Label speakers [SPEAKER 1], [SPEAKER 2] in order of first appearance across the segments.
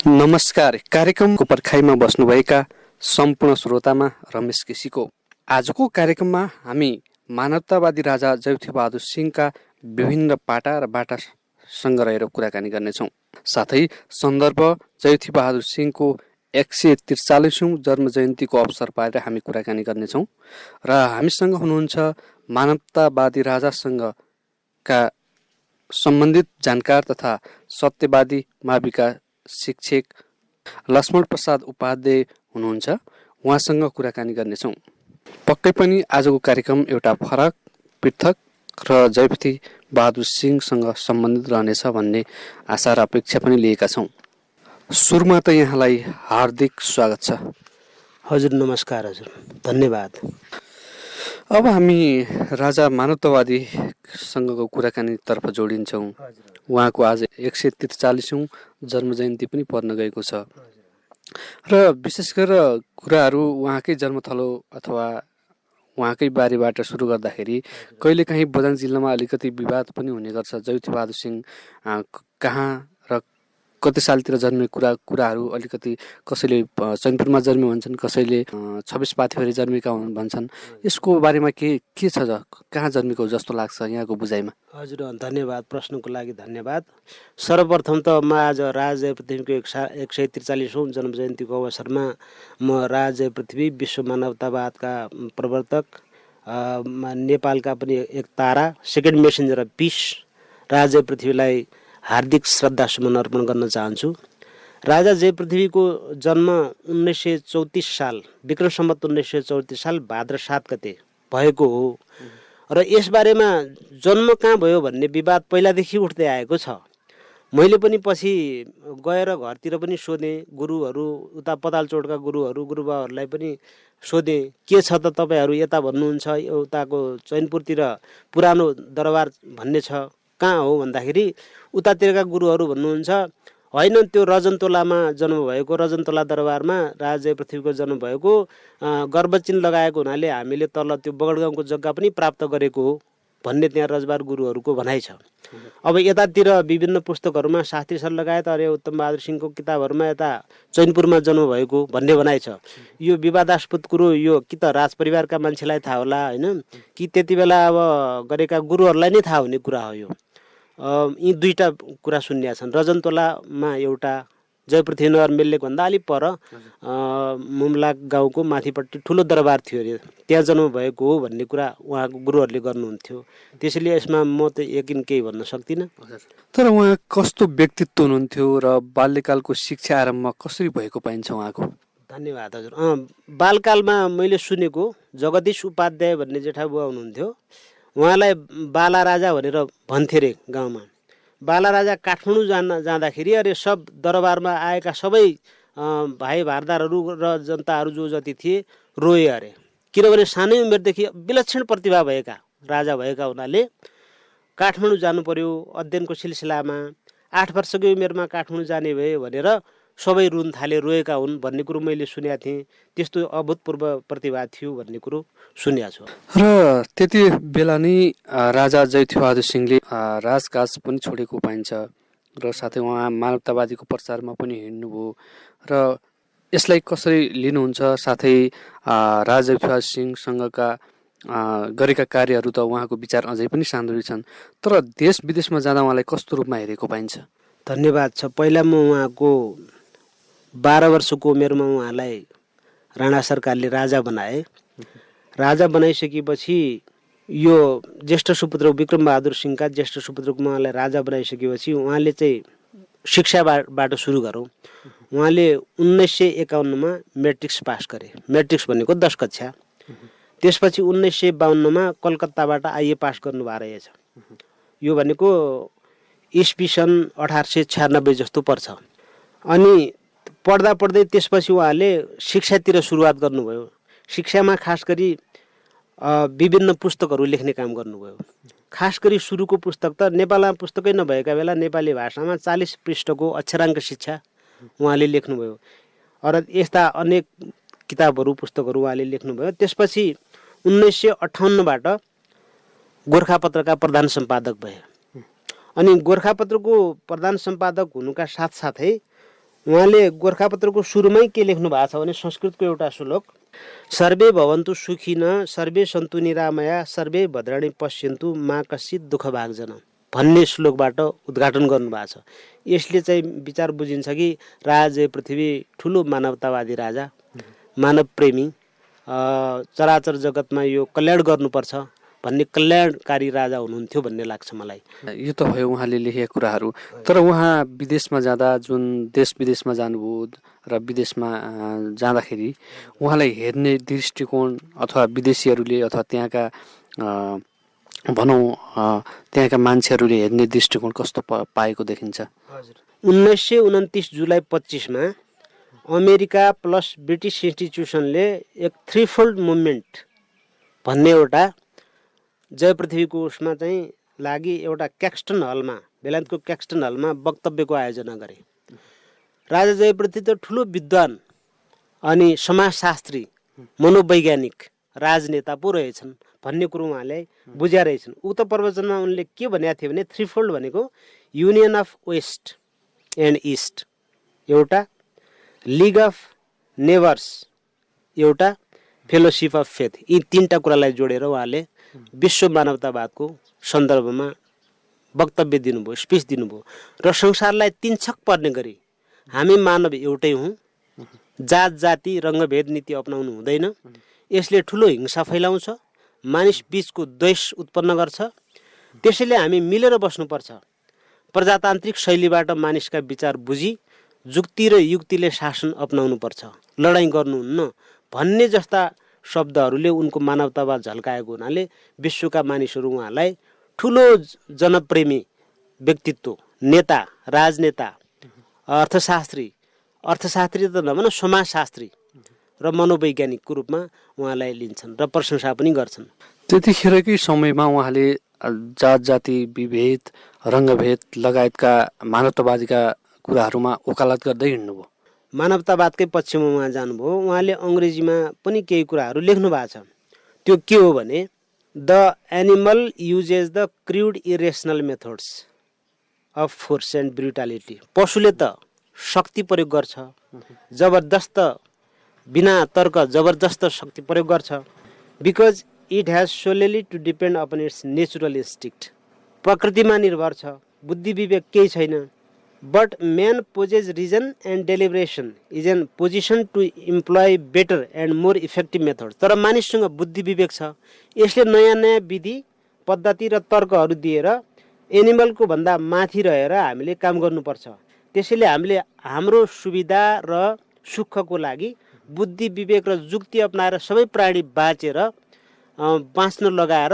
[SPEAKER 1] नमस्कार। कार्यक्रमको पर्खाइमा बस्नुभएका सम्पूर्ण श्रोतामा रमेश केसीको आजको कार्यक्रममा हामी मानवतावादी राजा जयवर्थी बहादुर सिंहका विभिन्न पाटा र बाटासँग रहेर कुराकानी गर्नेछौँ। साथै सन्दर्भ जयवर्थी बहादुर सिंहको 143औं जन्म जयन्तीको अवसर पारेर हामी कुराकानी गर्नेछौँ र हामीसँग हुनुहुन्छ मानवतावादी राजासँगका सम्बन्धित जानकार तथा सत्यवादी माविका शिक्षक लक्ष्मण प्रसाद उपाध्याय हुनुहुन्छ। उहाँसँग कुराकानी गर्नेछौँ। पक्कै पनि आजको कार्यक्रम एउटा फरक, पृथक र जयवर्थी बहादुर सिंहसँग सम्बन्धित रहनेछ भन्ने आशा र अपेक्षा पनि लिएका छौँ। सुरुमा त यहाँलाई हार्दिक स्वागत छ।
[SPEAKER 2] हजुर नमस्कार। हजुर धन्यवाद।
[SPEAKER 1] अब हामी राजा मानवतावादीसँगको कुराकानीतर्फ जोडिन्छौँ। उहाँको आज 143औं जन्म जयन्ती पनि पर्न गएको छ र विशेष गरेर कुराहरू उहाँकै जन्मथलो अथवा उहाँकै बारेबाट सुरु गर्दाखेरि कहिलेकाहीँ बझाङ जिल्लामा अलिकति विवाद पनि हुने गर्छ। जयवर्थी बहादुर सिंह कहाँ र कति सालतिर जन्मेको कुराहरू अलिकति कसैले चैनपुरमा जन्मे भन्छन्, कसैले 26 पाथीभरि जन्मेका भन्छन्। यसको बारेमा के छ, कहाँ जन्मेको जस्तो लाग्छ यहाँको बुझाइमा?
[SPEAKER 2] हजुर धन्यवाद, प्रश्नको लागि धन्यवाद। सर्वप्रथम त म आज राजा जयपृथ्वीको 143औं जन्म जयन्तीको अवसरमा म राजा जयपृथ्वी विश्व मानवतावादका प्रवर्तक, नेपालका पनि एक तारा, सेकेन्ड मेसेन्जर अफ पिस राजा जयपृथ्वीलाई हार्दिक श्रद्धा सुमन अर्पण गर्न चाहन्छु। राजा जयपृथ्वीको जन्म 1934 साल विक्रम सम्वत 1934 साल भाद्र 7 गते भएको हो र यसबारेमा जन्म कहाँ भयो भन्ने विवाद पहिलादेखि उठ्दै आएको छ। मैले पनि पछि गएर घरतिर पनि सोधेँ, गुरुहरू उता पतालचोटका गुरुबाहरूलाई पनि सोधेँ, के छ त तपाईँहरू यता भन्नुहुन्छ, उताको चैनपुरतिर पुरानो दरबार भन्ने छ, कहाँ हो भन्दाखेरि उतातिरका गुरुहरू भन्नुहुन्छ होइन, त्यो रजनतोलामा जन्म भएको, रजनतोला दरबारमा राजा जयपृथ्वीको जन्म भएको, गर्भचिन्ह लगाएको हुनाले हामीले तल त्यो बगडगाउँको जग्गा पनि प्राप्त गरेको हो भन्ने त्यहाँ रजबार गुरुहरूको भनाइ छ। अब यतातिर विभिन्न पुस्तकहरूमा शास्त्री सर लगायत अरे उत्तम बहादुर सिंहको किताबहरूमा यता चैनपुरमा जन्म भएको भन्ने भनाइ छ। यो विवादास्पद कुरो यो कि त राजपरिवारका मान्छेलाई थाहा होला होइन, कि त्यति बेला अब गरेका गुरुहरूलाई नै थाहा हुने कुरा हो। यो यी दुईवटा कुरा सुन्या छन्। रजनतोलामा एउटा जयपृथ्वी नगर मेल्लेकभन्दा अलिक पर मुम्ला गाउँको माथिपट्टि ठुलो दरबार थियो अरे, त्यहाँ जन्म भएको हो भन्ने कुरा उहाँको गुरुहरूले गर्नुहुन्थ्यो। त्यसैले यसमा म त यकिन केही भन्न सक्दिनँ।
[SPEAKER 1] तर उहाँ कस्तो व्यक्तित्व हुनुहुन्थ्यो र बाल्यकालको शिक्षा आरम्भ कसरी भएको पाइन्छ उहाँको?
[SPEAKER 2] धन्यवाद। हजुर बालकालमा मैले सुनेको जगदीश उपाध्याय भन्ने जेठा बुवा हुनुहुन्थ्यो, उहाँलाई बाला राजा भनेर भन्थे रे गाउँमा। बाला राजा काठमाडौँ जाँदाखेरि अरे सब दरबारमा आएका सबै भाइ भारदारहरू र जनताहरू जो जति थिए रोए अरे, किनभने सानै उमेरदेखि विलक्षण प्रतिभा भएका राजा भएका हुनाले काठमाडौँ जानु पर्यो अध्ययनको सिलसिलामा। 8 वर्षकै उमेरमा काठमाडौँ जाने भए भनेर सबै रुन थाले, रोएका हुन् भन्ने कुरो मैले सुनेको थिएँ। त्यस्तो अभूतपूर्व प्रतिभा थियो भन्ने कुरो सुनेको छु।
[SPEAKER 1] र त्यति बेला नै राजा जयवर्थी बहादुर सिंहले राजकाज पनि छोडेको पाइन्छ र साथै उहाँ मानवतावादीको प्रचारमा पनि हिँड्नुभयो र यसलाई कसरी लिनुहुन्छ? साथै राजा जयवर्थी बहादुर सिंहसँगका गरेका कार्यहरू त उहाँको विचार अझै पनि सान्दर्भिक छन्, तर देश विदेशमा जाँदा उहाँलाई कस्तो रूपमा हेरेको पाइन्छ?
[SPEAKER 2] धन्यवाद छ। पहिला म उहाँको 12 वर्षको उमेरमा उहाँलाई राणा सरकारले राजा बनाए। राजा बनाइसकेपछि यो ज्येष्ठ सुपुत्र विक्रम बहादुर सिंहका ज्येष्ठ सुपुत्रको उहाँलाई राजा बनाइसकेपछि उहाँले चाहिँ शिक्षाबाट सुरु गरौँ। उहाँले 1951मा मेट्रिक्स पास गरे। मेट्रिक्स भनेको 10 कक्षा। त्यसपछि 1952मा कलकत्ताबाट आइए पास गर्नुभएको रहेछ। यो भनेको इस्वी सन् 1896 जस्तो पर्छ। अनि पढ्दा पढ्दै त्यसपछि उहाँले शिक्षातिर सुरुवात गर्नुभयो। शिक्षामा खास गरी विभिन्न पुस्तकहरू लेख्ने काम गर्नुभयो। खास गरी सुरुको पुस्तक त नेपालमा पुस्तकै नभएका बेला नेपाली भाषामा 40 पृष्ठको अक्षराङ्क शिक्षा उहाँले लेख्नुभयो र यस्ता अनेक किताबहरू पुस्तकहरू उहाँले लेख्नुभयो। त्यसपछि 1958बाट गोरखापत्रका प्रधान सम्पादक भए। अनि गोरखापत्रको प्रधान सम्पादक हुनुका साथसाथै उहाँले गोर्खापत्रको सुरुमै के लेख्नु भएको छ भने संस्कृतको एउटा श्लोक, सर्वे भवन्तु सुखिन सर्वे सन्तु निरामया सर्वे भद्राणि पश्यन्तु मा कश्चित् दुःख भाग्जन भन्ने श्लोकबाट उद्घाटन गर्नुभएको छ। यसले चाहिँ विचार बुझिन्छ कि राजा पृथ्वी ठुलो मानवतावादी राजा, मानव प्रेमी, चराचर जगतमा यो कल्याण गर्नुपर्छ भन्ने कल्याणकारी राजा हुनुहुन्थ्यो भन्ने लाग्छ मलाई।
[SPEAKER 1] यो त भयो उहाँले लेखेका कुराहरू। तर उहाँ विदेशमा जाँदा, जुन देश विदेशमा जानुभयो र विदेशमा जाँदाखेरि उहाँलाई हेर्ने दृष्टिकोण अथवा विदेशीहरूले अथवा त्यहाँका भनौँ त्यहाँका मान्छेहरूले हेर्ने दृष्टिकोण कस्तो पाएको देखिन्छ?
[SPEAKER 2] 1929 जुलाई 25मा अमेरिका प्लस ब्रिटिस इन्स्टिट्युसनले एक थ्रीफोल्ड मुभमेन्ट भन्ने एउटा जय पृथ्वीको उसमा चाहिँ लागि एउटा क्याक्सटन हलमा, बेलायतको क्याक्सटन हलमा वक्तव्यको आयोजना गरे। राजा जय पृथ्वी त ठुलो विद्वान अनि समाजशास्त्री, मनोवैज्ञानिक, राजनेता पो रहेछन् भन्ने कुरो उहाँले बुझ्या रहेछन्। उक्त प्रवचनमा उनले के भनेका थिए भने थ्रीफोल्ड भनेको union of waste and east एउटा, लिग अफ नेबर्स एउटा, फेलोसिप अफ फेथ, यी तीनटा कुरालाई जोडेर उहाँले विश्व मानवतावादको सन्दर्भमा वक्तव्य दिनुभयो, स्पिच दिनुभयो र संसारलाई तीन छक पर्ने गरी हामी मानव एउटै हौँ, जात जाति रङ्गभेद नीति अपनाउनु हुँदैन, यसले ठुलो हिंसा फैलाउँछ, मानिस बीचको द्वेष उत्पन्न गर्छ, त्यसैले हामी मिलेर बस्नुपर्छ, प्रजातान्त्रिक शैलीबाट मानिसका विचार बुझी जुक्ति र युक्तिले शासन अपनाउनुपर्छ, लडाइँ गर्नुहुन्न भन्ने जस्ता शब्दहरूले उनको मानवतावाद झल्काएको हुनाले विश्वका मानिसहरू उहाँलाई ठुलो जनप्रेमी व्यक्तित्व, नेता, राजनेता, अर्थशास्त्री त नभन समाजशास्त्री र मनोवैज्ञानिकको रूपमा उहाँलाई लिन्छन् र प्रशंसा पनि गर्छन्।
[SPEAKER 1] त्यतिखेरकै समयमा उहाँले जात जाति विभेद, रङ्गभेद लगायतका मानवतावादीका कुराहरूमा वकालत गर्दै हिँड्नुभयो।
[SPEAKER 2] मानवतावादकै पक्षमा उहाँ जानुभयो। उहाँले अङ्ग्रेजीमा पनि केही कुराहरू लेख्नु भएको छ। त्यो के हो भने the animal uses the crude irrational methods of force and brutality. पशुले त शक्ति प्रयोग गर्छ, जबरजस्त बिना तर्क जबरजस्त शक्ति प्रयोग गर्छ, because it has solely to depend upon its natural instinct. प्रकृतिमा निर्भर छ, बुद्धि विवेक केही छैन। But man possesses reason and deliberation is in position to employ better and more effective method. तर मानिससँग बुद्धि विवेक छ, यसले नयाँ नयाँ विधि पद्धति र तर्कहरू दिएर एनिमलको भन्दा माथि रहेर हामीले काम गर्नुपर्छ। त्यसैले हामीले हाम्रो सुविधा र सुखको लागि बुद्धि विवेक र जुक्ति अपनाएर सबै प्राणी बाँचेर बाँच्न लगाएर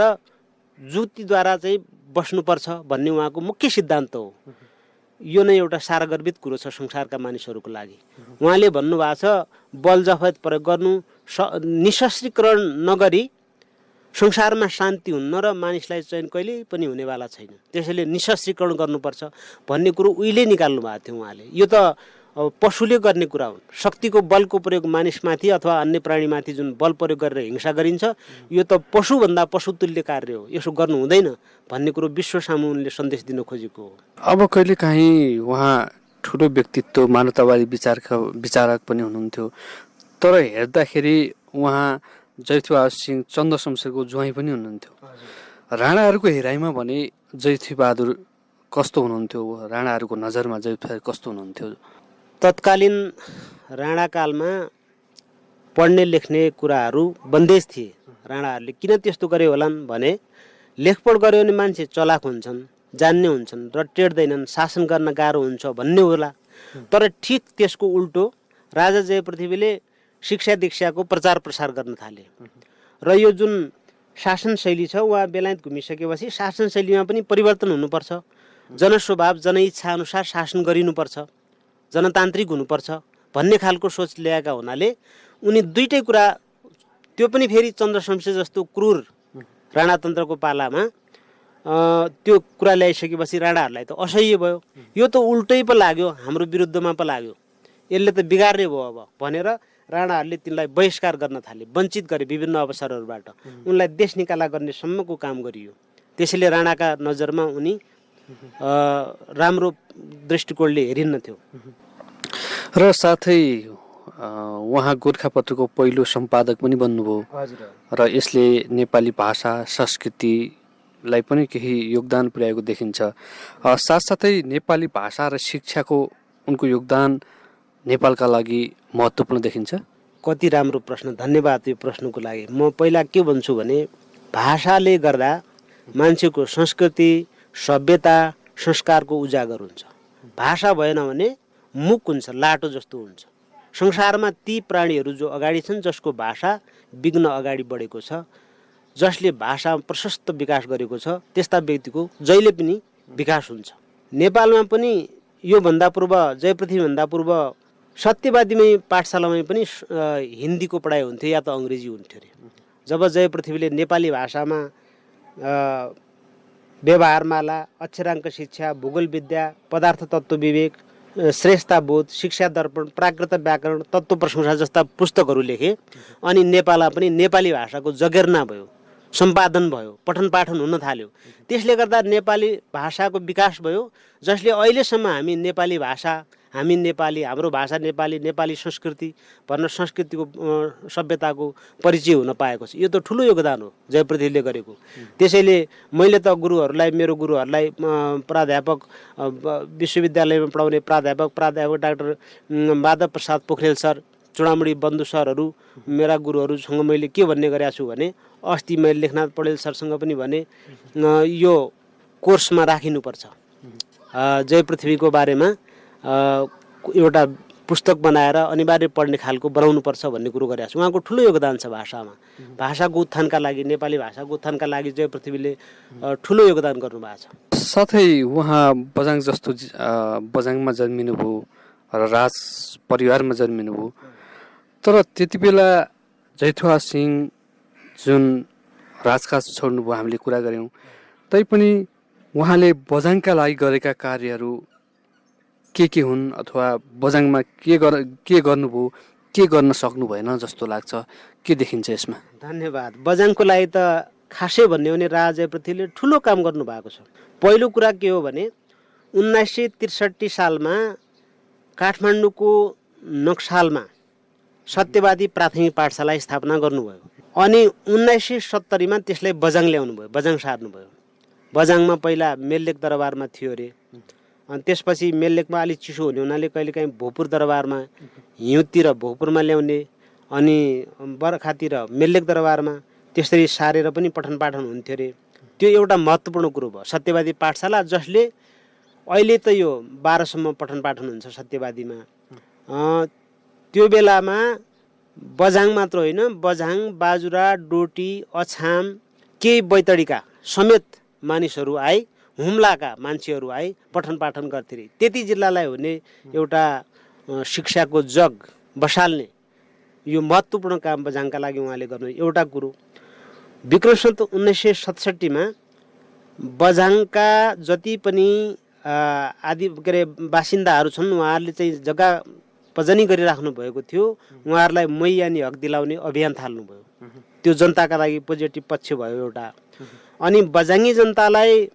[SPEAKER 2] जुक्तिद्वारा चाहिँ बस्नुपर्छ भन्ने उहाँको मुख्य सिद्धान्त हो। यो नै एउटा सारगर्भित कुरो छ संसारका मानिसहरूको लागि। उहाँले भन्नुभएको छ बल जफत प्रयोग गर्नु, निशस्त्रीकरण नगरी संसारमा शान्ति हुन्न र मानिसलाई चयन कहिल्यै पनि हुनेवाला छैन। त्यसैले निशस्त्रीकरण गर्नुपर्छ भन्ने कुरो उहिले निकाल्नु भएको थियो उहाँले। यो त पशुले गर्ने कुरा हुन्। शक्तिको बलको प्रयोग मानिसमाथि अथवा अन्य प्राणीमाथि जुन बल प्रयोग गरेर हिंसा गरिन्छ, यो त पशुभन्दा पशुतुल्य कार्य हो, यसो गर्नु हुँदैन भन्ने कुरो विश्व सामु उनले सन्देश दिन खोजेको हो।
[SPEAKER 1] अब कहिलेकाहीँ उहाँ ठुलो व्यक्तित्व, मानवतावादी विचारक पनि हुनुहुन्थ्यो, तर हेर्दाखेरि उहाँ जयथुबहादुर सिंह चन्द्रशमशेरको ज्वाइँ पनि हुनुहुन्थ्यो। राणाहरूको हेराइमा भने जयथुबहादुर कस्तो हुनुहुन्थ्यो? राणाहरूको नजरमा जयथुबहादुर कस्तो हुनुहुन्थ्यो?
[SPEAKER 2] तत्कालीन राणाकालमा पढ्ने लेख्ने कुराहरू बन्देज थिए। राणाहरूले किन त्यस्तो गरे होलान् भने लेखपढ गऱ्यो भने मान्छे चलाक हुन्छन्, जान्ने हुन्छन् र टेर्दैनन्, शासन गर्न गाह्रो हुन्छ भन्ने होला। तर ठिक त्यसको उल्टो राजा जयपृथ्वीले शिक्षा दीक्षाको प्रचार प्रसार गर्न थाले र यो जुन शासन शैली छ, उहाँ बेलायत घुमिसकेपछि शासन शैलीमा पनि परिवर्तन हुनुपर्छ। जनस्वभाव जनइच्छा अनुसार शासन गरिनुपर्छ, जनतान्त्रिक हुनुपर्छ भन्ने खालको सोच ल्याएका हुनाले उनी दुईटै कुरा, त्यो पनि फेरि चन्द्रशमशेर जस्तो क्रूर राणातन्त्रको पालामा त्यो कुरा ल्याइसकेपछि राणाहरूलाई त असह्य भयो। यो त उल्टै पो लाग्यो, हाम्रो विरुद्धमा पो लाग्यो, यसले त बिगार्ने भयो अब भनेर राणाहरूले तिनलाई बहिष्कार गर्न थाले, वञ्चित गरे विभिन्न अवसरहरूबाट। उनलाई देश निकाला गर्ने सम्मको काम गरियो। त्यसैले राणाका नजरमा उनी राम्रो दृष्टिकोणले हेरिन्नथ्यो।
[SPEAKER 1] र साथै उहाँ गोर्खापत्रको पहिलो सम्पादक पनि बन्नुभयो
[SPEAKER 2] हजुर
[SPEAKER 1] र यसले नेपाली भाषा संस्कृतिलाई पनि केही योगदान पुर्याएको देखिन्छ। साथसाथै नेपाली भाषा र शिक्षाको उनको योगदान नेपालका लागि महत्त्वपूर्ण देखिन्छ।
[SPEAKER 2] कति राम्रो प्रश्न, धन्यवाद यो प्रश्नको लागि। म पहिला के भन्छु भने भाषाले गर्दा मान्छेको संस्कृति, सभ्यता, संस्कारको उजागर हुन्छ। भाषा भएन भने मुख हुन्छ, लाटो जस्तो हुन्छ। संसारमा ती प्राणीहरू जो अगाडि छन् जसको भाषा विघ्न अगाडि बढेको छ, जसले भाषा प्रशस्त विकास गरेको छ, त्यस्ता व्यक्तिको जहिले पनि विकास हुन्छ। नेपालमा पनि योभन्दा पूर्व, जयपृथ्वीभन्दा पूर्व सत्यवादीमै पाठशालामै पनि हिन्दीको पढाइ हुन्थ्यो या त अङ्ग्रेजी हुन्थ्यो अरे। जब जयपृथ्वीले नेपाली भाषामा व्यवहारमाला, अक्षराङ्क शिक्षा, भूगोल विद्या, पदार्थ तत्त्व विवेक, श्रेष्ठताबोध, शिक्षा दर्पण, प्राकृत व्याकरण, तत्त्व प्रशंसा जस्ता पुस्तकहरू लेखे अनि नेपालमा पनि नेपाली भाषाको जगेर्ना भयो, सम्पादन भयो, पठन पाठन हुन थाल्यो। त्यसले गर्दा नेपाली भाषाको विकास भयो, जसले अहिलेसम्म हामी नेपाली भाषा, हामी नेपाली, हाम्रो भाषा नेपाली, नेपाली संस्कृति भनेर संस्कृतिको सभ्यताको परिचय हुन पाएको छ। यो त ठुलो योगदान हो जयपृथ्वीले गरेको। त्यसैले मैले त गुरुहरूलाई, मेरो गुरुहरूलाई, प्राध्यापक, विश्वविद्यालयमा पढाउने प्राध्यापक डाक्टर माधव प्रसाद पोखरेल सर, चुडामणी बन्धु सरहरू मेरा गुरुहरूसँग मैले के भन्ने गरेको छु भने, अस्ति मैले लेखनाथ पौडेल सरसँग पनि भने यो कोर्समा राखिनुपर्छ, जयपृथ्वीको बारेमा एउटा पुस्तक बनाएर अनिवार्य पढ्ने खालको बनाउनुपर्छ भन्ने कुरो गरेको छु। उहाँको ठुलो योगदान छ भाषामा। भाषाको उत्थानका लागि, नेपाली भाषाको उत्थानका लागि जयपृथ्वीले ठुलो योगदान गर्नुभएको छ।
[SPEAKER 1] साथै उहाँ बझाङ जस्तो बझाङमा जन्मिनुभयो र राज परिवारमा जन्मिनुभयो, तर त्यति बेला जैथुवा सिंह जुन राजकाज छोड्नुभयो हामीले कुरा गऱ्यौँ, तैपनि उहाँले बझाङका लागि गरेका कार्यहरू के हुन् अथवा बझाङमा के गर्नुभयो, के गर्न सक्नु भएन जस्तो लाग्छ, के देखिन्छ यसमा?
[SPEAKER 2] धन्यवाद। बझाङको लागि त खासै भन्ने हो भने राजा जयपृथ्वीले ठुलो काम गर्नुभएको छ। पहिलो कुरा के हो भने 1963 सालमा काठमाडौँको नक्सालमा सत्यवादी प्राथमिक पाठशाला स्थापना गर्नुभयो अनि 1970 मा त्यसलाई बझाङ ल्याउनु भयो, बझाङ सार्नुभयो। बझाङमा पहिला मेललेक दरबारमा थियो अरे, अनि त्यसपछि मेललेकमा अलिक चिसो हुने हुनाले कहिलेकाहीँ भोपुर दरबारमा, हिउँतिर भोपुरमा ल्याउने, अनि बर्खातिर मेललेक दरबारमा, त्यसरी सारेर पनि पठन पाठन हुन्थ्यो अरे। त्यो एउटा महत्त्वपूर्ण कुरो भयो, सत्यवादी पाठशाला, जसले अहिले त यो 12 सम्म पठन पाठन हुन्छ सत्यवादीमा। त्यो बेलामा बझाङ मात्र होइन, बझाङ, बाजुरा, डोटी, अछाम, केही बैतडीका समेत मानिसहरू आए, हुम्लाका मान्छेहरू आए, पठन पाठन गर्थे अरे। त्यति जिल्लालाई हुने एउटा शिक्षाको जग बसाल्ने यो महत्त्वपूर्ण काम बझाङका लागि उहाँले गर्नु एउटा कुरो। विक्रम सम्वत 1967 मा बझाङका जति पनि आदि के अरे बासिन्दाहरू छन्, उहाँहरूले चाहिँ जग्गा पजनी गरिराख्नु भएको थियो, उहाँहरूलाई मैयानी हक दिलाउने अभियान थाल्नुभयो। त्यो जनताका लागि पोजिटिभ पक्ष भयो एउटा। अनि बझाङी जनतालाई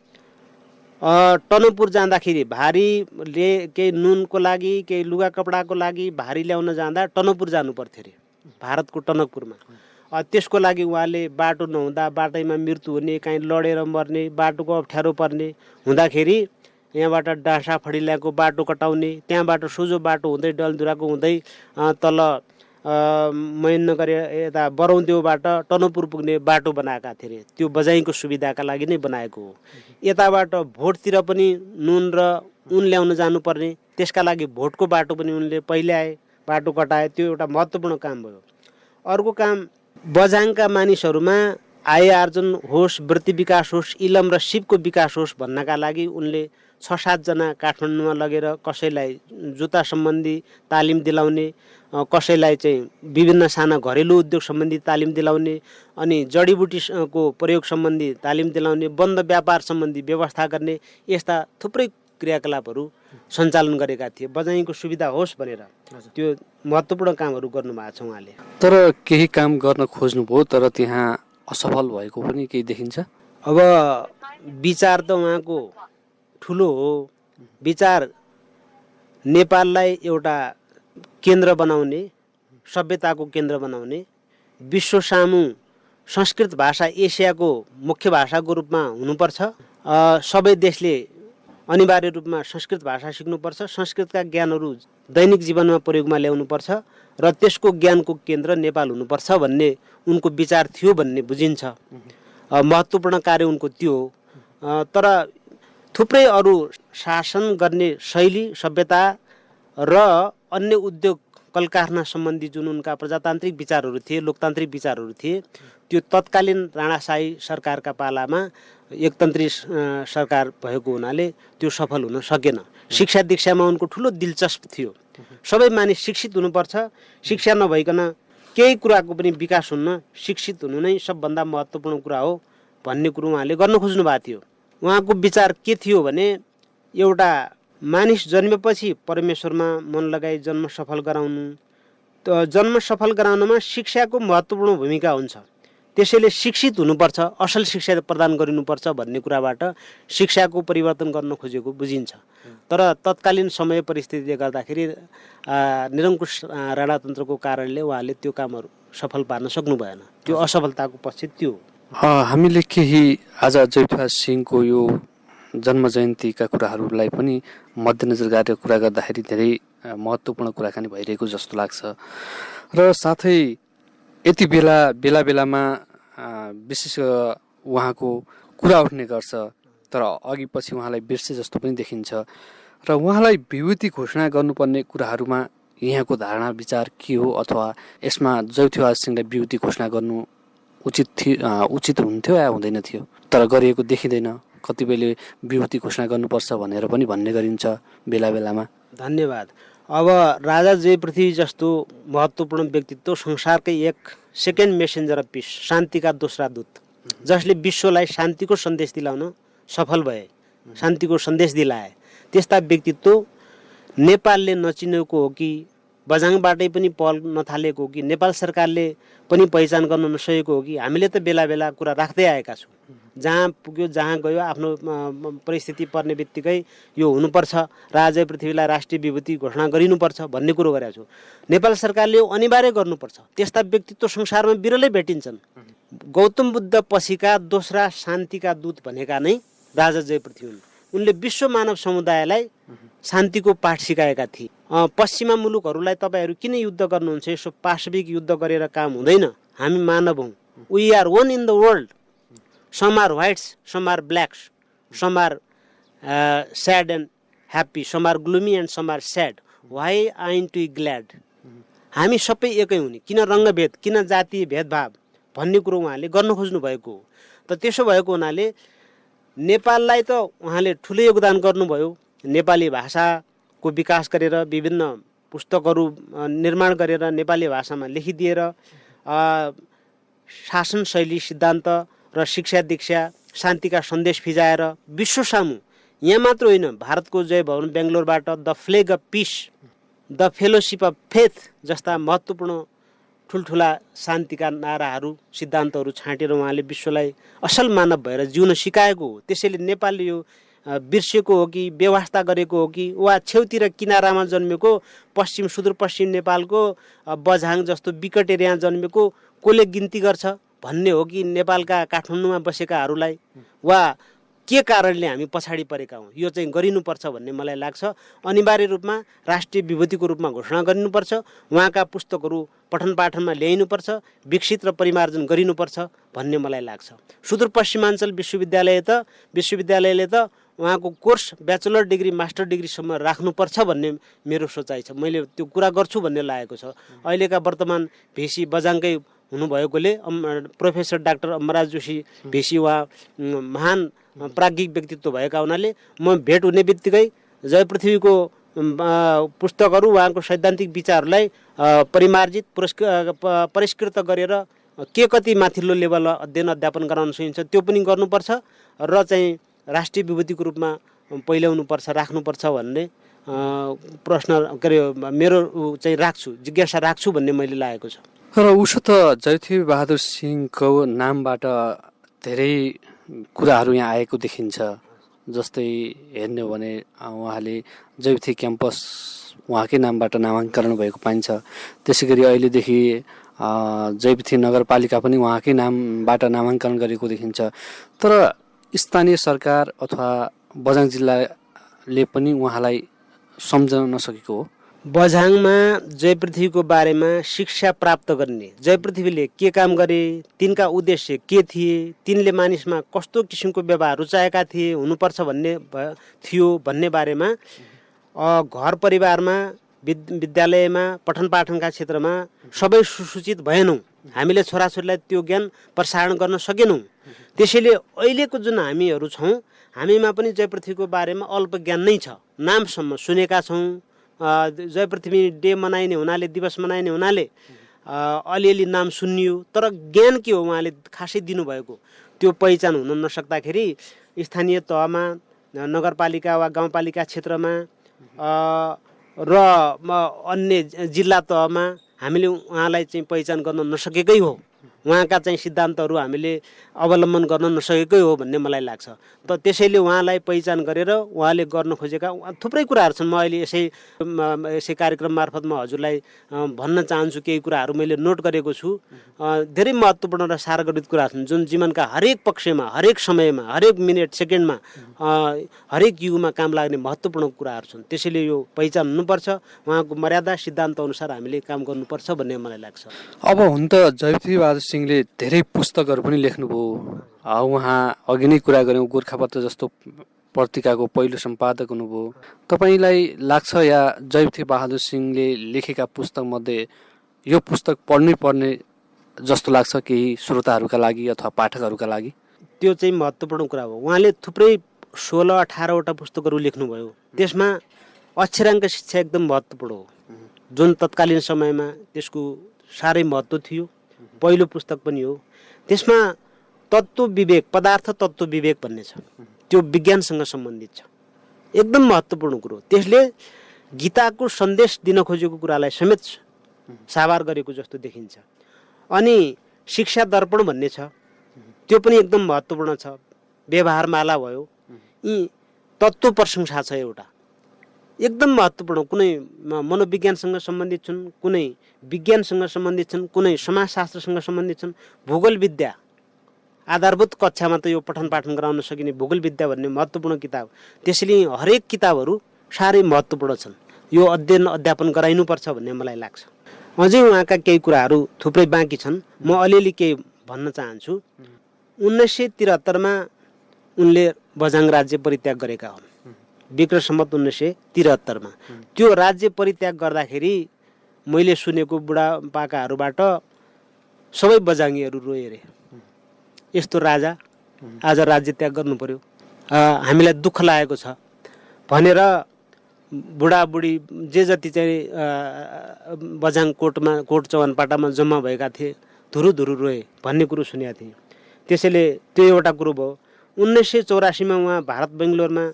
[SPEAKER 2] टनकपुर जाँदाखेरि भारीले केही नुनको लागि, केही लुगा कपडाको लागि भारी ल्याउन जाँदा टनकपुर जानु पर्थ्यो अरे, भारतको टनकपुरमा। त्यसको लागि उहाँले बाटो नहुँदा, बाटैमा मृत्यु हुने, काहीँ लडेर मर्ने, बाटोको अप्ठ्यारो पर्ने हुँदाखेरि यहाँबाट डाँसा फडिल्याको बाटो कटाउने, त्यहाँबाट सोझो बाटो हुँदै डलधुराको हुँदै तल महेन्द्रनगर यता बरौदेउबाट टनकपुर पुग्ने बाटो बनाएका थिए अरे। त्यो बझाङीको सुविधाका लागि नै बनाएको हो। यताबाट भोटतिर पनि नुन र उन ल्याउन जानुपर्ने, त्यसका लागि भोटको बाटो पनि उनले पहिले आए, बाटो कटाए। त्यो एउटा महत्त्वपूर्ण काम भयो। अर्को काम, बझाङका मानिसहरूमा आय आर्जन होस्, वृत्ति विकास होस्, इलम र सिपको विकास होस् भन्नका लागि उनले 6-7 जना काठमाडौँमा लगेर कसैलाई जुत्ता सम्बन्धी तालिम दिलाउने, कसैलाई चाहिँ विभिन्न साना घरेलु उद्योग सम्बन्धी तालिम दिलाउने, अनि जडीबुटीको प्रयोग सम्बन्धी तालिम दिलाउने, बन्द व्यापार सम्बन्धी व्यवस्था गर्ने, यस्ता थुप्रै क्रियाकलापहरू सञ्चालन गरेका थिए बझाङीको सुविधा होस् भनेर। त्यो महत्त्वपूर्ण कामहरू गर्नुभएको छ उहाँले।
[SPEAKER 1] तर केही काम गर्न खोज्नुभयो, तर त्यहाँ असफल भएको पनि केही देखिन्छ।
[SPEAKER 2] अब विचार त उहाँको ठुलो हो। विचार नेपाललाई एउटा केन्द्र बनाउने, सभ्यताको केन्द्र बनाउने, विश्व सामु संस्कृत भाषा एसियाको मुख्य भाषाको रूपमा हुनुपर्छ। सबै देशले अनिवार्य रूपमा संस्कृत भाषा सिक्नुपर्छ। संस्कृतका ज्ञानहरू दैनिक जीवनमा प्रयोगमा ल्याउनुपर्छ र त्यसको ज्ञानको केन्द्र नेपाल हुनुपर्छ भन्ने उनको विचार थियो भन्ने बुझिन्छ। महत्त्वपूर्ण कार्य उनको त्यो हो। तर थुप्रै अरू शासन गर्ने शैली, सभ्यता र अन्य उद्योग कल कारखाना सम्बन्धी जुन उनका प्रजातान्त्रिक विचारहरू थिए, लोकतान्त्रिक विचारहरू थिए, त्यो तत्कालीन राणाशाही सरकारका पालामा एकतन्त्री सरकार भएको हुनाले त्यो सफल हुन सकेन। शिक्षा दीक्षामा उनको ठुलो दिलचस्प थियो। सबै मानिस शिक्षित हुनुपर्छ, शिक्षा नभइकन केही कुराको पनि विकास हुन्न, शिक्षित हुनु नै सबभन्दा महत्त्वपूर्ण कुरा हो भन्ने कुरो उहाँले गर्न खोज्नु भएको थियो। उहाँको विचार के थियो भने एउटा मानिस जन्मेपछि परमेश्वरमा मन लगाई जन्म सफल गराउनु, जन्म सफल गराउनमा शिक्षाको महत्त्वपूर्ण भूमिका हुन्छ। त्यसैले शिक्षित हुनुपर्छ, असल शिक्षा प्रदान गरिनुपर्छ भन्ने कुराबाट शिक्षाको परिवर्तन गर्न खोजेको बुझिन्छ। तर तत्कालीन समय परिस्थितिले गर्दाखेरि निरङ्कुश राणातन्त्रको कारणले उहाँले त्यो कामहरू सफल पार्न सक्नु भएन। त्यो असफलताको पछि त्यो
[SPEAKER 1] हामीले केही आज जयप्रकाश सिंहको यो जन्म जयन्तीका कुराहरूलाई पनि मध्यनजर गरेर कुरा गर्दाखेरि धेरै महत्त्वपूर्ण कुराकानी भइरहेको जस्तो लाग्छ। र साथै यति बेलामा विशेष उहाँको कुरा उठ्ने गर्छ, तर अघि पछि उहाँलाई बिर्से जस्तो पनि देखिन्छ। र उहाँलाई विभूति घोषणा गर्नुपर्ने कुराहरूमा यहाँको धारणा विचार के हो, अथवा यसमा जयप्रकाश सिंहलाई विभूति घोषणा गर्नु उचित हुन्थ्यो या हुँदैन थियो? तर गरिएको देखिँदैन। कतिपयले विभूति घोषणा गर्नुपर्छ भनेर पनि भन्ने गरिन्छ बेलामा।
[SPEAKER 2] धन्यवाद। अब राजा जयपृथ्वी जस्तो महत्त्वपूर्ण व्यक्तित्व, संसारकै एक सेकेन्ड मेसेन्जर अफ पिस, शान्तिका दोस्रा दूत, जसले विश्वलाई शान्तिको सन्देश दिलाउन सफल भए, शान्तिको सन्देश दिलाए, त्यस्ता व्यक्तित्व नेपालले नचिनेको हो कि बझाङबाटै पनि पहल नथालेको हो कि नेपाल सरकारले पनि पहिचान गर्न नसकेको हो कि हामीले त बेला कुरा राख्दै आएका छौँ। जहाँ पुग्यो जहाँ गयो आफ्नो परिस्थिति पर्ने बित्तिकै यो हुनुपर्छ, राजा पृथ्वीलाई राष्ट्रिय विभूति घोषणा गरिनुपर्छ भन्ने कुरो गरेका छौँ। नेपाल सरकारले अनिवार्य गर्नुपर्छ। त्यस्ता व्यक्तित्व संसारमा बिरलै भेटिन्छन्। गौतम बुद्ध पछिका दोस्रा शान्तिका दूत भनेका नै राजा जयपृथ्वी हुन्। उनले विश्व मानव समुदायलाई शान्तिको पाठ सिकाएका थिए। पश्चिमा मुलुकहरूलाई तपाईँहरू किन युद्ध गर्नुहुन्छ, यसो पाशविक युद्ध गरेर काम हुँदैन, हामी मानव हौँ, we are one in the world, some are whites, some are blacks, some are sad and happy, some are gloomy and some are sad, why ain't to glad. हामी सबै एकै हुने, किन रङ्गभेद, किन जातीय भेदभाव भन्ने कुरो उहाँले गर्न खोज्नु भएको हो। त त्यसो भएको हुनाले नेपाललाई त उहाँले ठुलो योगदान गर्नुभयो। नेपाली भाषाको विकास गरेर, विभिन्न पुस्तकहरू निर्माण गरेर नेपाली भाषामा लेखिदिएर, शासन शैली सिद्धान्त र शिक्षा दीक्षा, शान्तिका सन्देश फिजाएर विश्व सामु, यहाँ मात्र होइन, भारतको जय भवन बेङ्गलोरबाट the flag of peace, the fellowship of faith जस्ता महत्त्वपूर्ण ठुल्ठुला शान्तिका नाराहरू, सिद्धान्तहरू छाँटेर उहाँले विश्वलाई असल मानव भएर जिउन सिकाएको हो। त्यसैले नेपालले यो बिर्सेको हो कि व्यवस्था गरेको हो कि वा छेउतिर किनारामा जन्मेको पश्चिम सुदूरपश्चिम नेपालको बझाङ जस्तो विकट एरिया जन्मेको कसले गिन्ती गर्छ भन्ने हो कि नेपालका काठमाडौँमा बसेकाहरूलाई, वा के कारणले हामी पछाडि परेका हौँ, यो चाहिँ गरिनुपर्छ भन्ने मलाई लाग्छ। अनिवार्य रूपमा राष्ट्रिय विभूतिको रूपमा घोषणा गरिनुपर्छ। उहाँका पुस्तकहरू पठन पाठनमा ल्याइनुपर्छ, विकसित र परिमार्जन गरिनुपर्छ भन्ने मलाई लाग्छ। सुदूरपश्चिमाञ्चल विश्वविद्यालयले त उहाँको कोर्स ब्याचलर डिग्री मास्टर डिग्रीसम्म राख्नुपर्छ भन्ने मेरो सोचाइ छ। मैले त्यो कुरा गर्छु भन्ने लागेको छ। अहिलेका वर्तमान भेसी बझाङकै हुनुभएकोले प्रोफेसर डाक्टर अमराज जोशी भेसी उहाँ महान प्राज्ञिक व्यक्तित्व भएका हुनाले म भेट हुने बित्तिकै जयपृथ्वीको पुस्तकहरू, उहाँको सैद्धान्तिक विचारहरूलाई परिमार्जित परिष्कृत गरेर के कति माथिल्लो लेभल अध्ययन अध्यापन गराउन सकिन्छ त्यो पनि गर्नुपर्छ र चाहिँ राष्ट्रिय विभूतिको रूपमा पहिल्याउनुपर्छ, राख्नुपर्छ भन्ने प्रश्न के अरे मेरो चाहिँ राख्छु, जिज्ञासा राख्छु भन्ने मैले लागेको छ।
[SPEAKER 1] र उसो त जयथी बहादुर सिंहको नामबाट धेरै कुराहरू यहाँ आएको देखिन्छ। जस्तै हेर्ने हो भने उहाँले जयथी क्याम्पस उहाँकै नामबाट नामाङ्करण भएको पाइन्छ। त्यसै गरी अहिलेदेखि जयपृथ्वी नगरपालिका पनि उहाँकै नामबाट नामाङ्कन गरेको देखिन्छ। तर स्थानीय सरकार अथवा बझाङ जिल्लाले पनि उहाँलाई सम्झन नसकेको हो।
[SPEAKER 2] बझाङमा जयपृथ्वीको बारेमा शिक्षा प्राप्त गर्ने, जयपृथ्वीले के काम गरे, तिनका उद्देश्य के थिए, तिनले मानिसमा कस्तो किसिमको व्यवहार रुचाएका थिए, हुनुपर्छ भन्ने बारेमा घर परिवारमा, विद्यालयमा, पठन पाठनका क्षेत्रमा सबै सुसूचित भएनौँ। हामीले छोराछोरीलाई त्यो ज्ञान प्रसारण गर्न सकेनौँ। त्यसैले अहिलेको जुन हामीहरू छौँ, हामीमा पनि जयपृथ्वीको बारेमा अल्प ज्ञान नै छ। नामसम्म सुनेका छौँ। जयपृथ्वी डे मनाइने हुनाले, दिवस मनाइने हुनाले अलिअलि नाम सुनियो, तर ज्ञान के हो उहाँले खासै दिनुभएको त्यो पहिचान हुन नसक्दाखेरि स्थानीय तहमा, नगरपालिका वा गाउँपालिका क्षेत्रमा र अन्य जिल्ला तहमा हामीले उहाँलाई चाहिँ पहिचान गर्न नसकेकै हो। उहाँका चाहिँ सिद्धान्तहरू हामीले अवलम्बन गर्न नसकेकै हो भन्ने मलाई लाग्छ। त त्यसैले उहाँलाई पहिचान गरेर उहाँले गर्न खोजेका थुप्रै कुराहरू छन्। म अहिले यसै कार्यक्रम मार्फत म हजुरलाई भन्न चाहन्छु। केही कुराहरू मैले नोट गरेको छु। धेरै महत्त्वपूर्ण र सारगर्भित कुराहरू छन् जुन जीवनका हरेक पक्षमा, हरेक समयमा, हरेक मिनट सेकेन्डमा, हरेक युगमा काम लाग्ने महत्त्वपूर्ण कुराहरू छन्। त्यसैले यो पहिचान हुनुपर्छ। उहाँको मर्यादा सिद्धान्त अनुसार हामीले काम गर्नुपर्छ भन्ने मलाई लाग्छ।
[SPEAKER 1] अब हुन त जयपृथ्वी बहादुर सिंहले धेरै पुस्तकहरू पनि लेख्नुभयो। उहाँ अघि नै कुरा गऱ्यौँ, गोर्खापत्र जस्तो पत्रिकाको पहिलो सम्पादक हुनुभयो। तपाईँलाई लाग्छ या जयपृथ्वी बहादुर सिंहले लेखेका पुस्तकमध्ये यो पुस्तक पढ्नै पर्ने जस्तो लाग्छ केही श्रोताहरूका लागि अथवा पाठकहरूका लागि?
[SPEAKER 2] त्यो चाहिँ महत्त्वपूर्ण कुरा हो। उहाँले थुप्रै 16-18वटा पुस्तकहरू लेख्नुभयो। त्यसमा अक्षराङ्क शिक्षा एकदम महत्त्वपूर्ण हो, जुन तत्कालीन समयमा त्यसको साह्रै महत्त्व थियो। पहिलो पुस्तक पनि हो। त्यसमा तत्त्व विवेक, पदार्थ तत्त्व विवेक भन्ने छ। त्यो विज्ञानसँग सम्बन्धित छ। एकदम महत्त्वपूर्ण कुरो। त्यसले गीताको सन्देश दिन खोजेको कुरालाई समेत साभार गरेको जस्तो देखिन्छ। अनि शिक्षा दर्पण भन्ने छ, त्यो पनि एकदम महत्त्वपूर्ण छ। व्यवहारमाला भयो। यी तत्त्व प्रशंसा छ एउटा एकदम महत्त्वपूर्ण। कुनै मनोविज्ञानसँग सम्बन्धित छन्, कुनै विज्ञानसँग सम्बन्धित छन्, कुनै समाजशास्त्रसँग सम्बन्धित छन्। भूगोल विद्या आधारभूत कक्षामा त यो पठन पाठन गराउन सकिने भूगोल विद्या भन्ने महत्त्वपूर्ण किताब। त्यसैले हरेक किताबहरू साह्रै महत्त्वपूर्ण छन्। यो अध्ययन अध्यापन गराइनुपर्छ भन्ने मलाई लाग्छ। अझै उहाँका केही कुराहरू थुप्रै बाँकी छन्। म अलिअलि केही भन्न चाहन्छु। 1973मा उनले बझाङ राज्य परित्याग गरेका हुन्। विक्रम सम्वत 1973मा त्यो राज्य परित्याग गर्दाखेरि मैले सुनेको बुढापाकाहरूबाट सबै बझाङीहरू रोए रे। यस्तो राजा आज राज्य त्याग गर्नु पर्यो, हामीलाई दुःख लागेको छ भनेर बुढाबुढी जे जति चाहिँ बझाङ कोट चौहानपाटामा जम्मा भएका थिए धुरु धुरु रोए भन्ने कुरो सुनेका थिएँ। त्यसैले त्यो एउटा कुरो भयो। 1984मा उहाँ भारत बेङ्गलोरमा